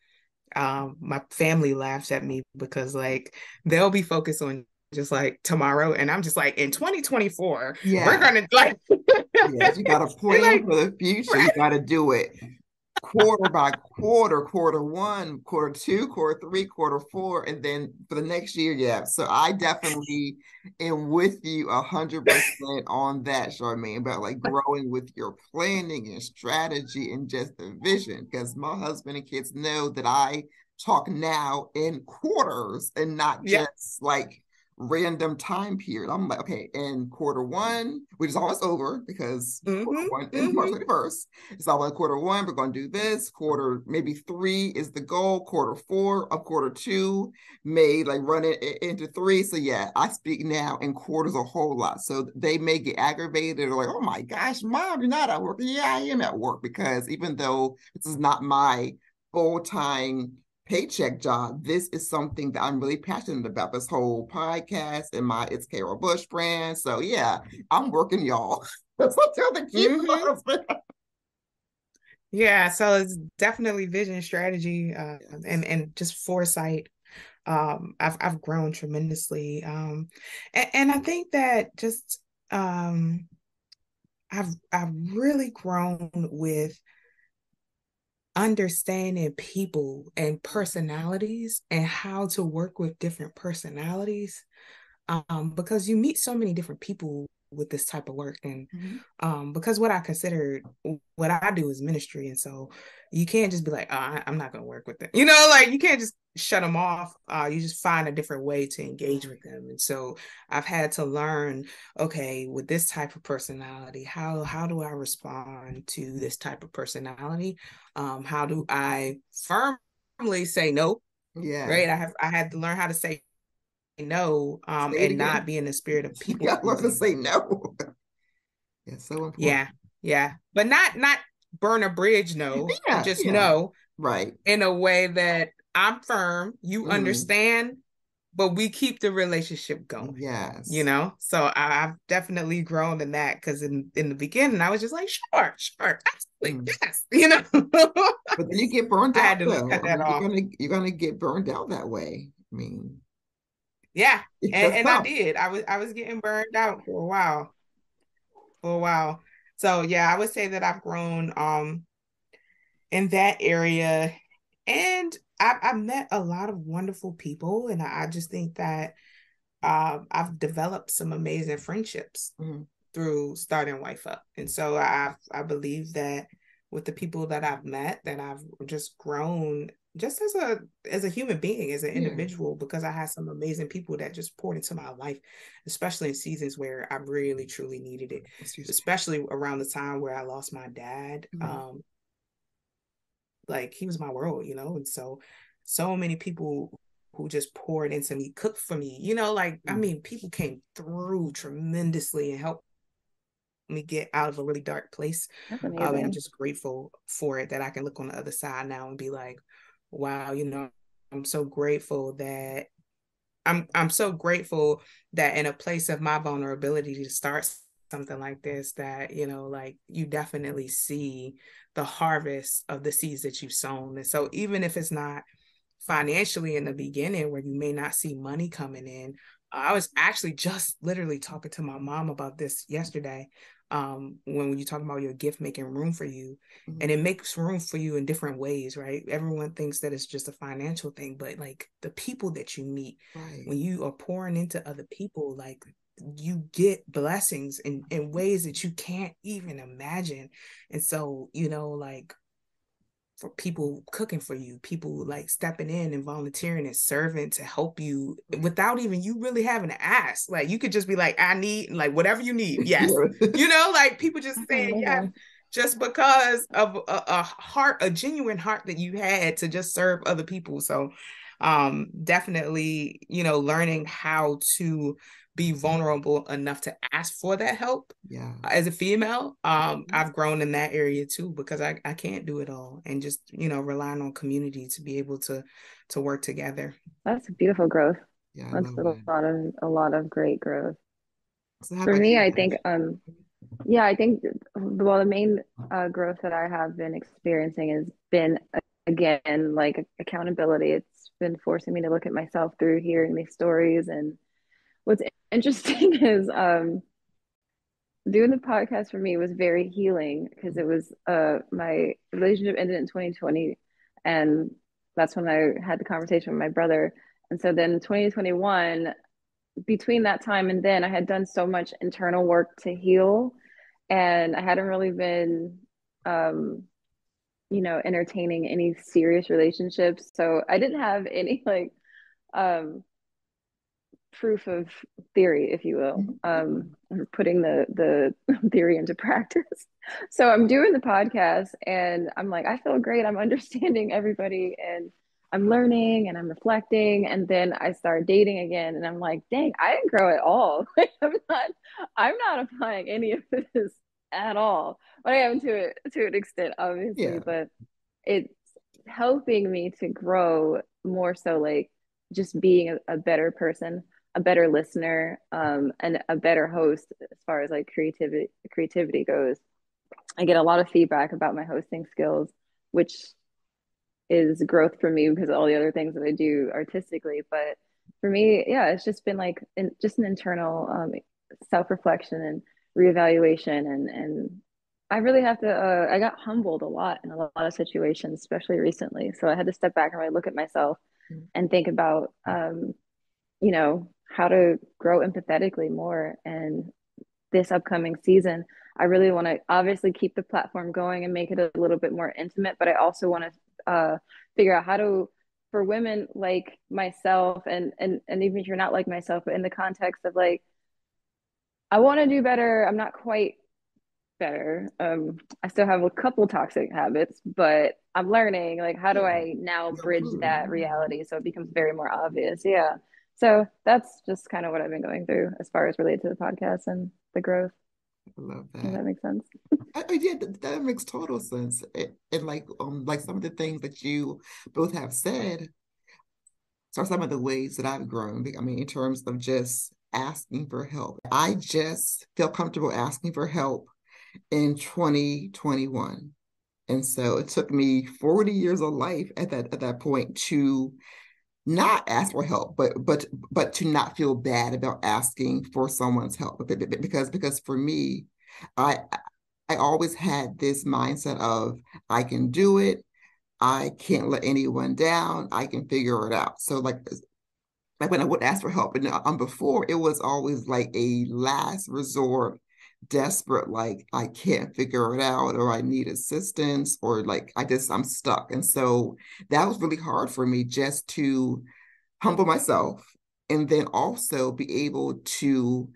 My family laughs at me because like they'll be focused on just like tomorrow, and I'm just like, in 2024, we're gonna like yes, you gotta plan like, for the future. Right. You gotta do it quarter by quarter, quarter one, quarter two, quarter three, quarter four, and then for the next year. Yeah. So I definitely am with you 100% on that, Charmayne, about like growing with your planning and strategy and just the vision. Because my husband and kids know that I talk now in quarters and not just like random time period. I'm like, okay, in quarter one, which is almost over because quarter one is March 31st. It's all like quarter one, we're going to do this. Quarter maybe three is the goal. Quarter four of quarter two may like run it into three. So yeah, I speak now in quarters a whole lot. So they may get aggravated or like, oh my gosh, mom, you're not at work. Yeah, I am at work, because even though this is not my full-time paycheck job, this is something that I'm really passionate about, this whole podcast and my It's Karal Bush brand. So yeah, I'm working, y'all. That's what I tell the kids. Yeah, so it's definitely vision, strategy, and just foresight. I've grown tremendously, and I think that just I've really grown with understanding people and personalities and how to work with different personalities, because you meet so many different people with this type of work. And because what I do is ministry, and so you can't just be like, oh, I'm not going to work with them, like you can't just shut them off. You just find a different way to engage with them. And so I've had to learn, okay, with this type of personality, how do I respond to this type of personality? How do I firmly say no? Right, I had to learn how to say no, and not be in the spirit of people. You gotta learn to say no. It's so important. Yeah, but not burn a bridge. No, just no. Right. In a way that I'm firm, you understand, but we keep the relationship going. Yes. So I've definitely grown in that, because in the beginning I was just like, sure, absolutely, yes, But then you get burned out. I had to cut that off. You're gonna get burned out that way. I mean, yeah, and I did. I was getting burned out for a while. So yeah, I would say that I've grown in that area, and I've met a lot of wonderful people, and I just think that I've developed some amazing friendships through starting WifeUp. And so I believe that with the people that I've met, that I've just grown just as a human being, as an individual, because I had some amazing people that just poured into my life, especially in seasons where I really truly needed it, especially around the time where I lost my dad. Like he was my world, and so many people who just poured into me, cooked for me, I mean, people came through tremendously and helped me get out of a really dark place. That's And amazing. I'm just grateful for it, that I can look on the other side now and be like, wow, I'm so grateful that I'm so grateful that in a place of my vulnerability to start something like this, that, you definitely see the harvest of the seeds that you've sown. And so even if it's not financially in the beginning, where you may not see money coming in, I was actually just literally talking to my mom about this yesterday. When you talk about your gift making room for you, and it makes room for you in different ways, right? Everyone thinks that it's just a financial thing, but like the people that you meet, right, when you are pouring into other people, like you get blessings in ways that you can't even imagine. And so, like, for people cooking for you, people like stepping in and volunteering and serving to help you without even you really having to ask. Like, you could just be like, I need, like, whatever you need. Yes. Like people just saying yes, just because of a genuine heart that you had to just serve other people. So definitely, learning how to be vulnerable enough to ask for that help. Yeah. As a female, I've grown in that area too, because I can't do it all, and just, relying on community to be able to work together. That's beautiful growth. Yeah, That's a lot of great growth. So how For about me, you, I Nash? think I think the main growth that I have been experiencing has been, again, like accountability. It's been forcing me to look at myself through hearing these stories. And what's interesting is doing the podcast for me was very healing, because it was my relationship ended in 2020, and that's when I had the conversation with my brother. And so then 2021, between that time and then, I had done so much internal work to heal, and I hadn't really been entertaining any serious relationships. So I didn't have any like proof of theory, if you will, putting the theory into practice. So I'm doing the podcast, and I'm like, I feel great. I'm understanding everybody, and I'm learning, and I'm reflecting. And then I start dating again, and I'm like, dang, I didn't grow at all. I'm not applying any of this at all. But I am to an extent, obviously. Yeah. But it's helping me to grow more so, like just being a better person, a better listener, and a better host as far as like creativity goes. I get a lot of feedback about my hosting skills, which is growth for me because of all the other things that I do artistically. But for me, yeah, it's just been like just an internal self-reflection and reevaluation, and I really have to I got humbled a lot in a lot of situations, especially recently. So I had to step back and really look at myself and think about how to grow empathetically more. And this upcoming season, I really want to obviously keep the platform going and make it a little bit more intimate, but I also want to figure out how to, for women like myself, and even if you're not like myself, but in the context of like, I want to do better. I'm not quite better. I still have a couple toxic habits, but I'm learning, like, how do I now bridge that reality so it becomes very more obvious? Yeah. So that's just kind of what I've been going through as far as related to the podcast and the growth. I love that. Does that make sense? Yeah, that makes total sense. And like some of the things that you both have said are some of the ways that I've grown. I mean, in terms of just asking for help. I just feel comfortable asking for help in 2021. And so it took me 40 years of life at that point to not ask for help, but to not feel bad about asking for someone's help. Because for me, I always had this mindset of I can do it. I can't let anyone down. I can figure it out. So like when I would ask for help, and before, it was always like a last resort, desperate, like I can't figure it out, or I need assistance, or like I'm stuck. And so that was really hard for me, just to humble myself, and then also be able to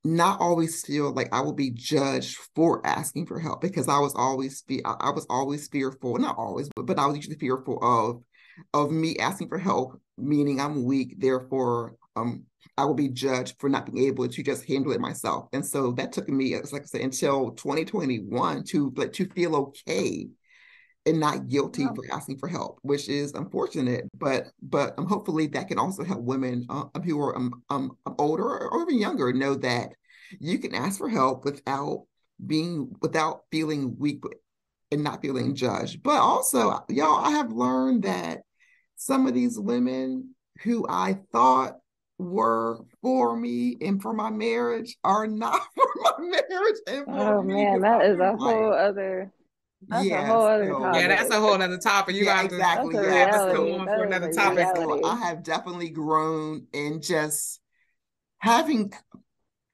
not always feel like I will be judged for asking for help, because I was always fearful, not always, but I was usually fearful of of me asking for help, meaning I'm weak, therefore I will be judged for not being able to just handle it myself. And so that took me, like I said, until 2021 to feel okay and not guilty for asking for help, which is unfortunate. But hopefully that can also help women who are older or even younger know that you can ask for help without feeling weak and not feeling judged. But also, y'all, I have learned that some of these women who I thought were for me and for my marriage are not for my marriage and for Oh me. man, that is a whole other that's a whole other So yeah, that's topic. a whole other topic. You're gonna have to That's exactly. a Yeah. have us come reality. on for That is another a topic. So I reality. have definitely grown in just having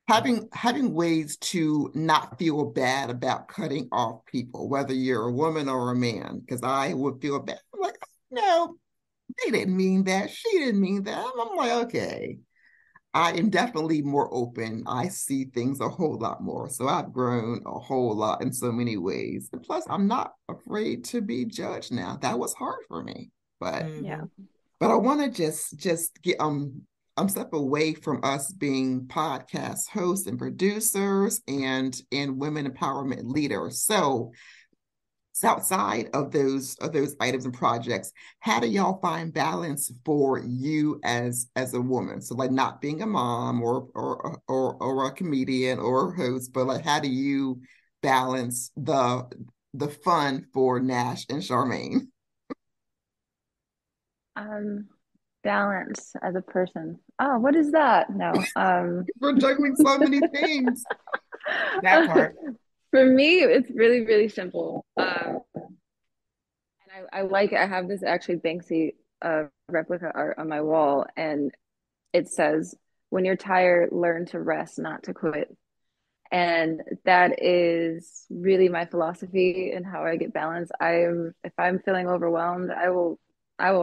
having ways to not feel bad about cutting off people, whether you're a woman or a man, because I would feel bad. I'm like, no, they didn't mean that. She didn't mean that. I'm like, okay. I am definitely more open. I see things a whole lot more. So I've grown a whole lot in so many ways. And plus, I'm not afraid to be judged now. That was hard for me. But Yeah. but I want to just get step away from us being podcast hosts and producers and women empowerment leaders. So outside of those items and projects, how do y'all find balance for you as a woman? So like not being a mom or a comedian or a host, but like how do you balance the fun for Nash and Charmayne? Balance as a person. Oh, what is that? No. We're juggling so many things. That part. For me, it's really, really simple. And I have this actually Banksy replica art on my wall, and it says, "When you're tired, learn to rest, not to quit." And that is really my philosophy and how I get balance. If I'm feeling overwhelmed, I will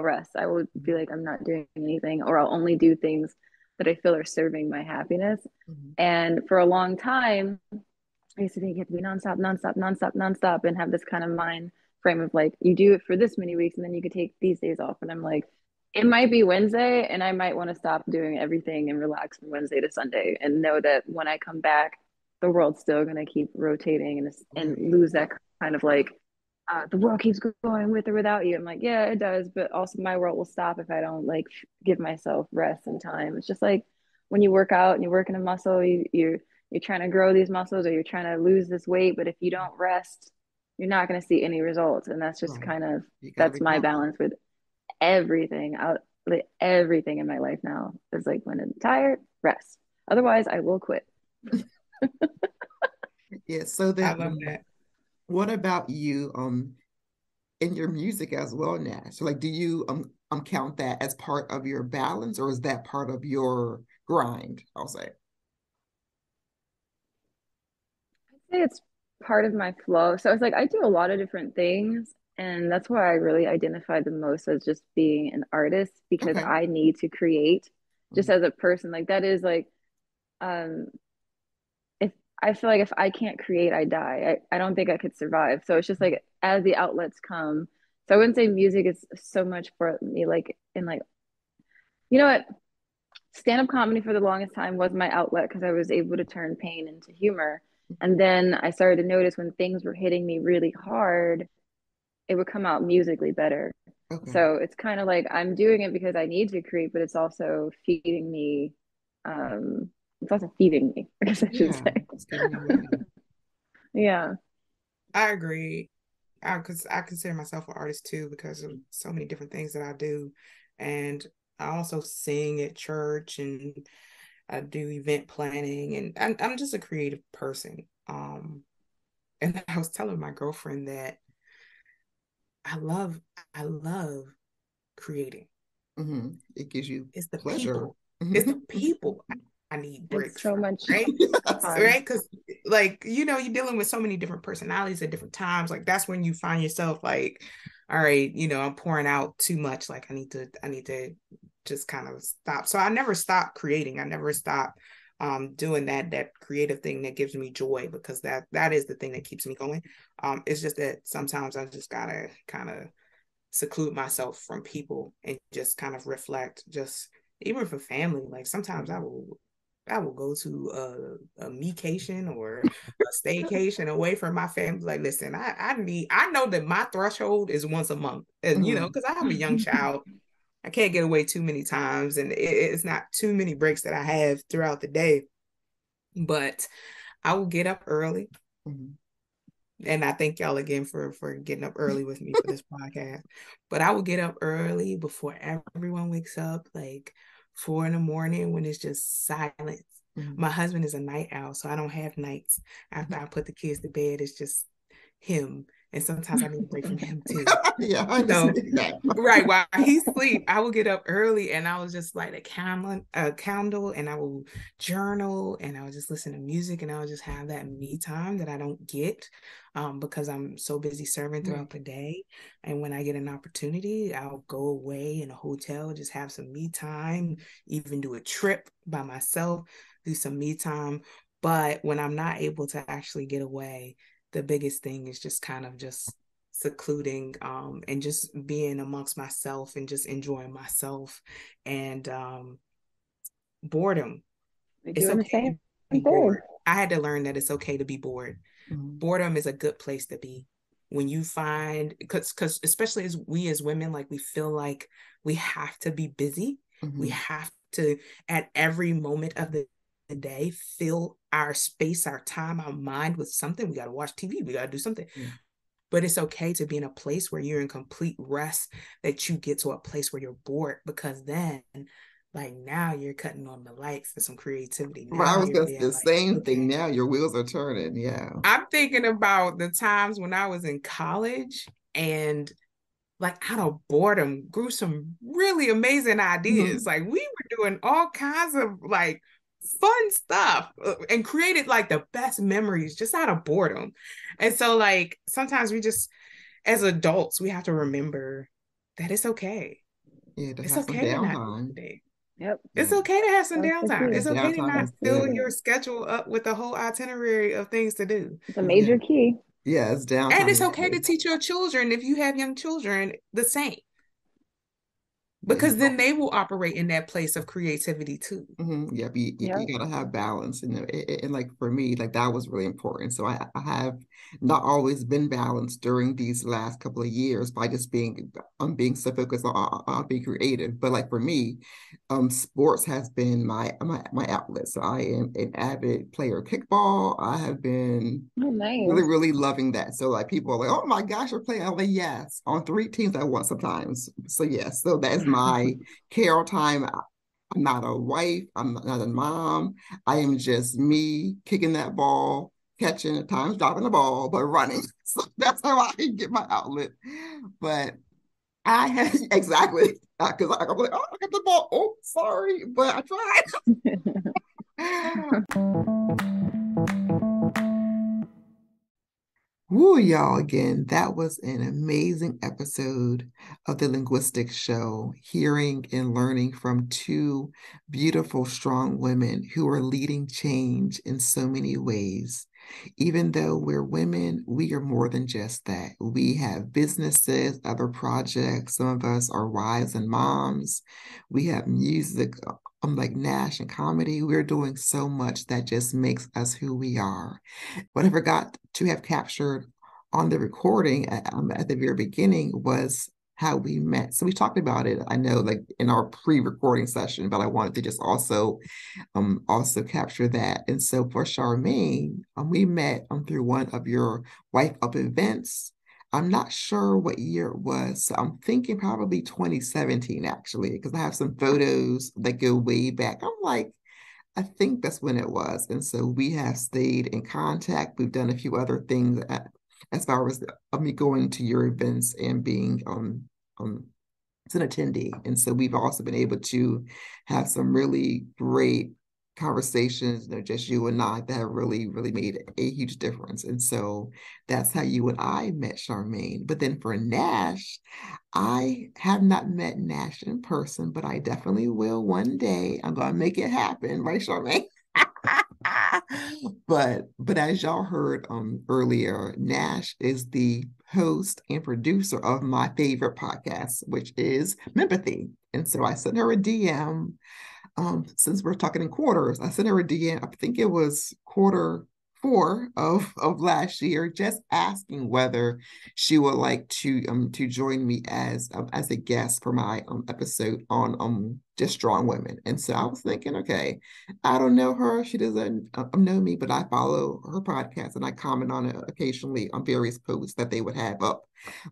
rest. I will be like I'm not doing anything, or I'll only do things that I feel are serving my happiness. Mm-hmm. And for a long time, I used to think you have to be nonstop, nonstop, nonstop, nonstop, and have this kind of mind frame of like you do it for this many weeks and then you could take these days off. And I'm like, it might be Wednesday and I might want to stop doing everything and relax from Wednesday to Sunday and know that when I come back, the world's still going to keep rotating and lose that kind of like the world keeps going with or without you. I'm like, yeah, it does, but also my world will stop if I don't like give myself rest and time. It's just like when you work out and you're working a muscle, you're trying to grow these muscles or you're trying to lose this weight, but if you don't rest, you're not going to see any results. And that's just kind of that's my balance with everything out, like everything in my life now is like when I'm tired, rest. Otherwise, I will quit. Yeah. So I then, love that. what about you? In your music as well, Nash. So like, do you count that as part of your balance, or is that part of your grind? I'll say. I'd say it's part of my flow. So it's like I do a lot of different things. And that's why I really identify the most as just being an artist because Okay. I need to create just as a person. Like that is like um if I feel like if I can't create, I die. I don't think I could survive. So it's just like as the outlets come. So I wouldn't say music is so much for me, like in like, you know what? Stand-up comedy for the longest time was my outlet because I was able to turn pain into humor. And then I started to notice when things were hitting me really hard, it would come out musically better. Okay. So it's kind of like I'm doing it because I need to create, but it's also feeding me. It's also feeding me, I guess I should say. Yeah. I agree. Because I consider myself an artist too because of so many different things that I do. And I also sing at church and I do event planning and I'm just a creative person. And I was telling my girlfriend that I love creating. Mm-hmm. It gives you It's the pleasure. people. It's the people I need breaks It's so from, much right? fun. Right? Because like, you know, you're dealing with so many different personalities at different times. Like that's when you find yourself like, all right, you know, I'm pouring out too much. Like I need to just kind of stop. So I never stop creating. I never stop doing that creative thing that gives me joy because that is the thing that keeps me going. It's just that sometimes I just gotta kind of seclude myself from people and just kind of reflect, just even for family. Like sometimes I will go to a mecation or a staycation away from my family. Like, listen, I know that my threshold is once a month, and you know, because I have a young child. I can't get away too many times, and it's not too many breaks that I have throughout the day. But I will get up early. Mm-hmm. And I thank y'all again for getting up early with me for this podcast. But I will get up early before everyone wakes up, like 4 a.m. when it's just silence. Mm-hmm. My husband is a night owl, so I don't have nights. After I put the kids to bed, it's just him. And sometimes I need a break from him too. Yeah, I understand that. Right, while he sleep, I will get up early and I will just light a candle and I will journal and I will just listen to music and I will just have that me time that I don't get because I'm so busy serving throughout the day. And when I get an opportunity, I'll go away in a hotel, just have some me time, even do a trip by myself, do some me time. But when I'm not able to actually get away, the biggest thing is just kind of just secluding and just being amongst myself and just enjoying myself and boredom. It's okay to be bored. I had to learn that it's okay to be bored. Mm-hmm. Boredom is a good place to be when you find, because especially as women, like we feel like we have to be busy. Mm-hmm. We have to at every moment of the day fill our space, our time, our mind with something. We got to watch TV, we got to do something. But it's okay to be in a place where you're in complete rest, that you get to a place where you're bored, because then like now you're cutting on the lights for some creativity. Now I was going to say the same thing. Now your wheels are turning. Yeah. I'm thinking about the times when I was in college and like out of boredom grew some really amazing ideas. Mm-hmm. Like we were doing all kinds of like fun stuff and created like the best memories just out of boredom. And so like sometimes we just, as adults, we have to remember that it's okay. Yeah, it's okay to not Yep. It's okay to have some downtime. It's okay to not fill your schedule up with a whole itinerary of things to do. It's a major key. Yeah, it's downtime. And it's okay to teach your children, if you have young children, the same. Because then they will operate in that place of creativity too. Mm-hmm. Yeah, you gotta have balance, and like for me, like that was really important. So I have not always been balanced during these last couple of years by just being so focused on being creative. But like for me, sports has been my outlet. So I am an avid player of kickball. I have been really loving that. So like people are like, oh my gosh, you're playing. I'm like, yes, on 3 teams at once sometimes. So yes, so that's my Karal time. I'm not a wife. I'm not a mom. I am just me kicking that ball, catching, at times dropping the ball, but running. So that's how I get my outlet. But I had exactly because I'm like, oh, I got the ball. Oh, sorry, but I tried. Woo, y'all, again, that was an amazing episode of The Linguistic Show, hearing and learning from 2 beautiful, strong women who are leading change in so many ways. Even though we're women, we are more than just that. We have businesses, other projects. Some of us are wives and moms. We have music, like Nash and comedy. We're doing so much that just makes us who we are. What I forgot to have captured on the recording at the very beginning was how we met. So we talked about it, I know, like in our pre-recording session, but I wanted to just also capture that. And so for Charmayne, we met through one of your WifeUp events. I'm not sure what year it was. So I'm thinking probably 2017, actually, because I have some photos that go way back. I'm like, I think that's when it was. And so we have stayed in contact. We've done a few other things as far as me going to your events and being as an attendee. And so we've also been able to have some really great conversations, just you and I, that have really, really made a huge difference. And so that's how you and I met Charmayne. But then for Nash, I have not met Nash in person, but I definitely will one day. I'm going to make it happen, right, Charmayne? But as y'all heard earlier, Nash is the host and producer of my favorite podcast, which is Menpathy. And so I sent her a DM. Since we're talking in quarters, I sent her a DM. I think it was Q4 of last year, just asking whether she would like to join me as a guest for my episode on just strong women. And so I was thinking, okay, I don't know her, she doesn't know me, but I follow her podcast and I comment on it occasionally on various posts that they would have up.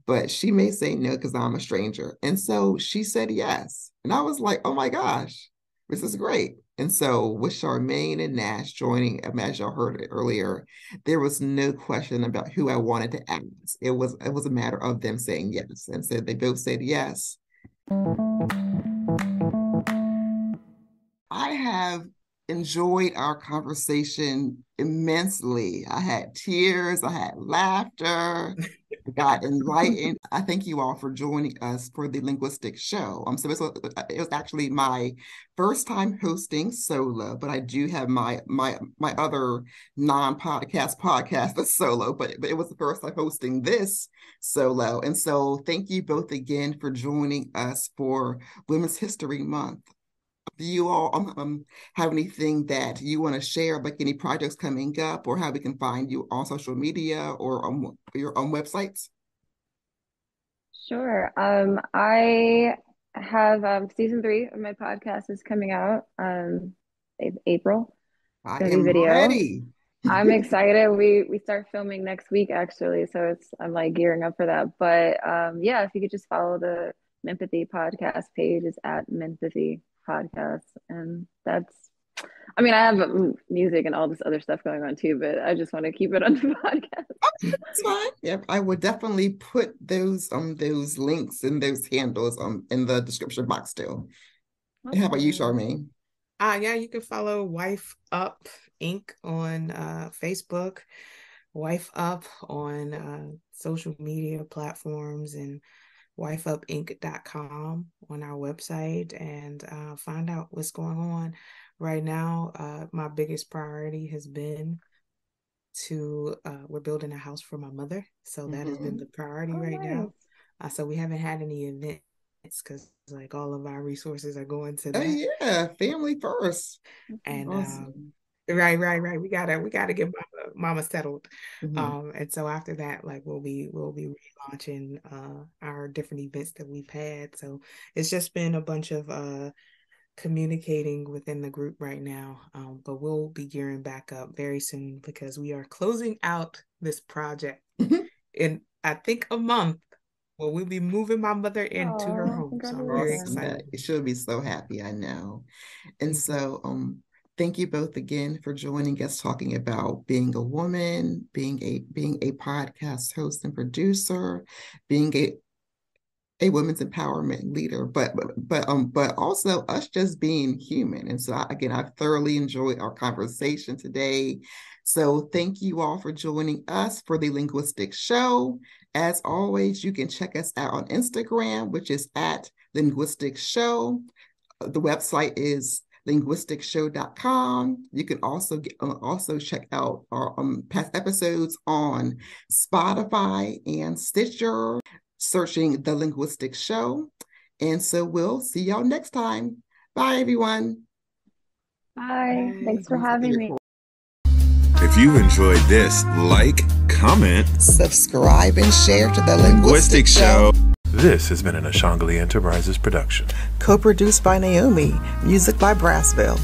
But she may say no because I'm a stranger. And so she said yes, and I was like, oh my gosh, this is great. And so with Charmayne and Nash joining, as y'all heard it earlier, there was no question about who I wanted to ask. It was a matter of them saying yes. And so they both said yes. I have enjoyed our conversation immensely. I had tears, I had laughter, I got enlightened. I thank you all for joining us for the Linguistic Show. So it was actually my first time hosting solo, but I do have my other non-podcast that's solo, but it was the first time hosting this solo. And so thank you both again for joining us for Women's History Month. Do you all have anything that you want to share, like any projects coming up, or how we can find you on social media or on your own websites? Sure. I have season 3 of my podcast is coming out April. I am ready. I'm excited. We start filming next week actually, so I'm like gearing up for that. But yeah, if you could just follow the Menpathy Podcast page, is at Menpathy Podcast, and I have music and all this other stuff going on too, but I just want to keep it on the podcast. That's fine. Yeah, I would definitely put those links and those handles in the description box too. Okay. And how about you, Charmayne? Yeah, you can follow WifeUp Inc. on Facebook, WifeUp on social media platforms, and WifeUpInc.com on our website, and find out what's going on. Right now, my biggest priority has been we're building a house for my mother. So that has been the priority now. So we haven't had any events because like all of our resources are going to that. Oh yeah, family first. And awesome. Right. We gotta get mama settled. And so after that, like we'll be relaunching our different events that we've had. So it's just been a bunch of communicating within the group right now. But we'll be gearing back up very soon because we are closing out this project in I think a month. Well, we'll be moving my mother into her home. So I'm very excited. She'll be so happy, I know. And so thank you both again for joining us, talking about being a woman, being a podcast host and producer, being a women's empowerment leader, but also us just being human. And so I thoroughly enjoyed our conversation today. So thank you all for joining us for the Linguistic Show. As always, you can check us out on Instagram, which is at Linguistic Show. The website is linguisticshow.com. You can also check out our past episodes on Spotify and Stitcher, searching The Linguistic Show. And so we'll see y'all next time. Bye, everyone. Bye. Thanks for having me. If you enjoyed this, like, comment, subscribe, and share to The Linguistic Show. This has been an Ashangali Enterprises production. Co-produced by Naomi. Music by Brassville.